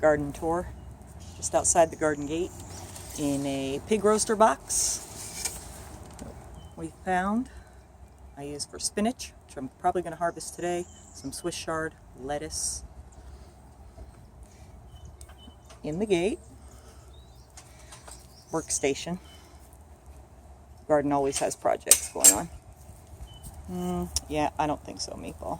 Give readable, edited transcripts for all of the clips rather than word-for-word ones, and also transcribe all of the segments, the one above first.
garden tour just outside the garden gate in a pig roaster box we found. I use for spinach, which I'm probably going to harvest today, some Swiss chard, lettuce. In the gate, workstation. Garden always has projects going on. Yeah, I don't think so, Meatball.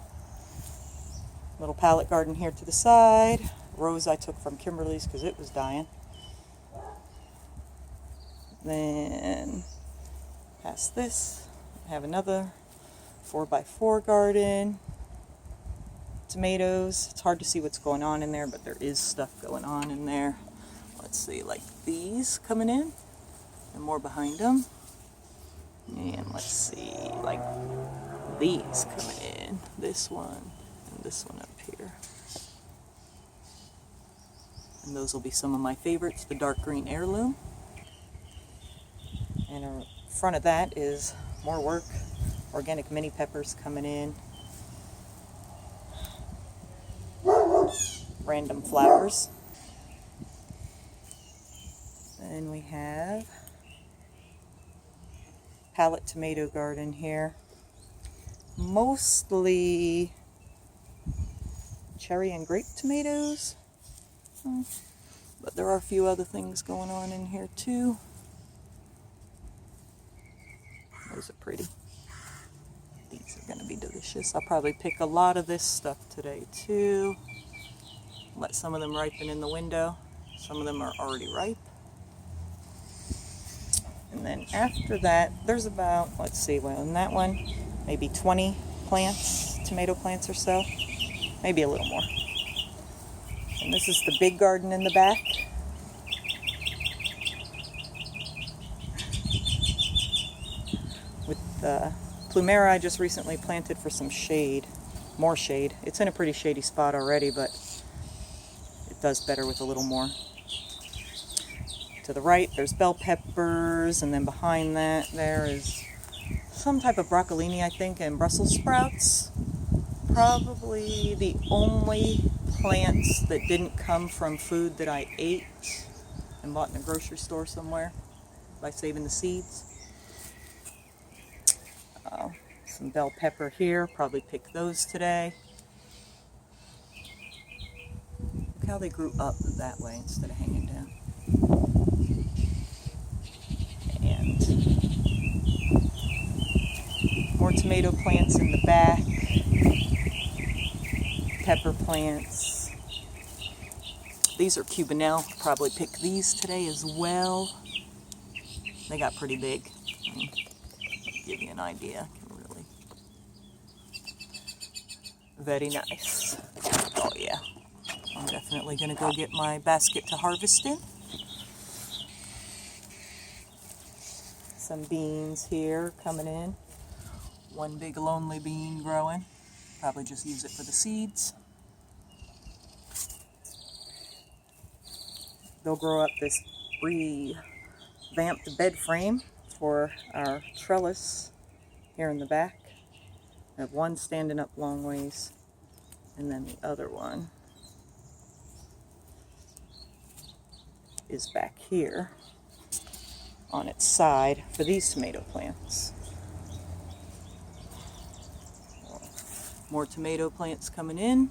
Little pallet garden here to the side. Rose I took from Kimberly's because it was dying. Then past this, I have another 4x4 garden. Tomatoes. It's hard to see what's going on in there, but there is stuff going on in there. Let's see, like these coming in and more behind them. And let's see, like these coming in. This one and this one up here. And those will be some of my favorites, the dark green heirloom. And in front of that is more work. Organic mini peppers coming in. Random flowers. Then we have pallet tomato garden here. Mostly cherry and grape tomatoes. But there are a few other things going on in here too. Those are pretty. These are going to be delicious. I'll probably pick a lot of this stuff today too. Let some of them ripen in the window. Some of them are already ripe. And then after that, there's about, let's see, well, in that one, maybe 20 plants, tomato plants or so. Maybe a little more. And this is the big garden in the back. With the Plumera I just recently planted for some shade. More shade. It's in a pretty shady spot already, but it does better with a little more. To the right, there's bell peppers, and then behind that, there is some type of broccolini, I think, and Brussels sprouts. Probably the only plants that didn't come from food that I ate and bought in a grocery store somewhere by saving the seeds. Some bell pepper here, probably pick those today. Look how they grew up that way instead of hanging down. And more tomato plants in the back. Pepper plants. These are Cubanelle. Probably pick these today as well. They got pretty big. Give you an idea. Really. Very nice. Oh yeah. I'm definitely going to go get my basket to harvest in. Some beans here coming in. One big lonely bean growing. Probably just use it for the seeds. They'll grow up this revamped bed frame for our trellis here in the back. I have one standing up long ways, and then the other one is back here on its side for these tomato plants. More tomato plants coming in.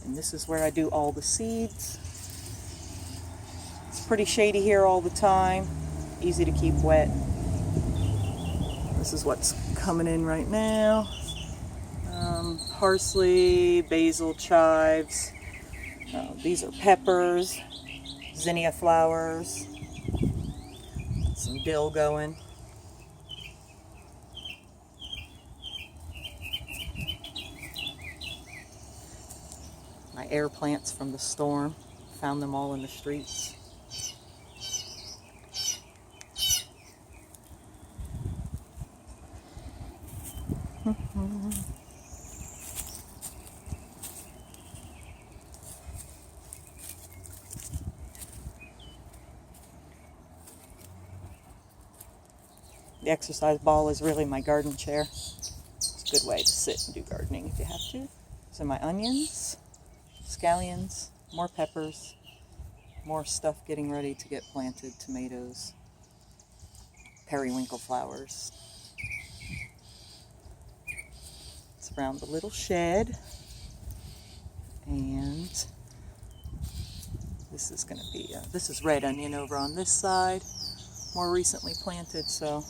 And this is where I do all the seeds. It's pretty shady here all the time. Easy to keep wet. This is what's coming in right now. Parsley, basil, chives. These are peppers, zinnia flowers. Some dill going. My air plants from the storm. Found them all in the streets. The exercise ball is really my garden chair. It's a good way to sit and do gardening if you have to. So my onions, scallions, more peppers, more stuff getting ready to get planted, tomatoes, periwinkle flowers. It's around the little shed, and this is going to be, this is red onion over on this side, more recently planted, so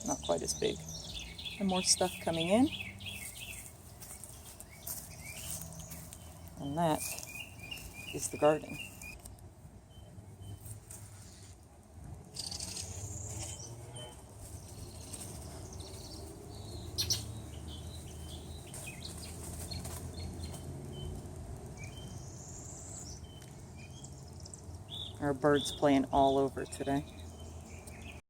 not quite as big. And more stuff coming in. And that is the garden. Our birds playing all over today.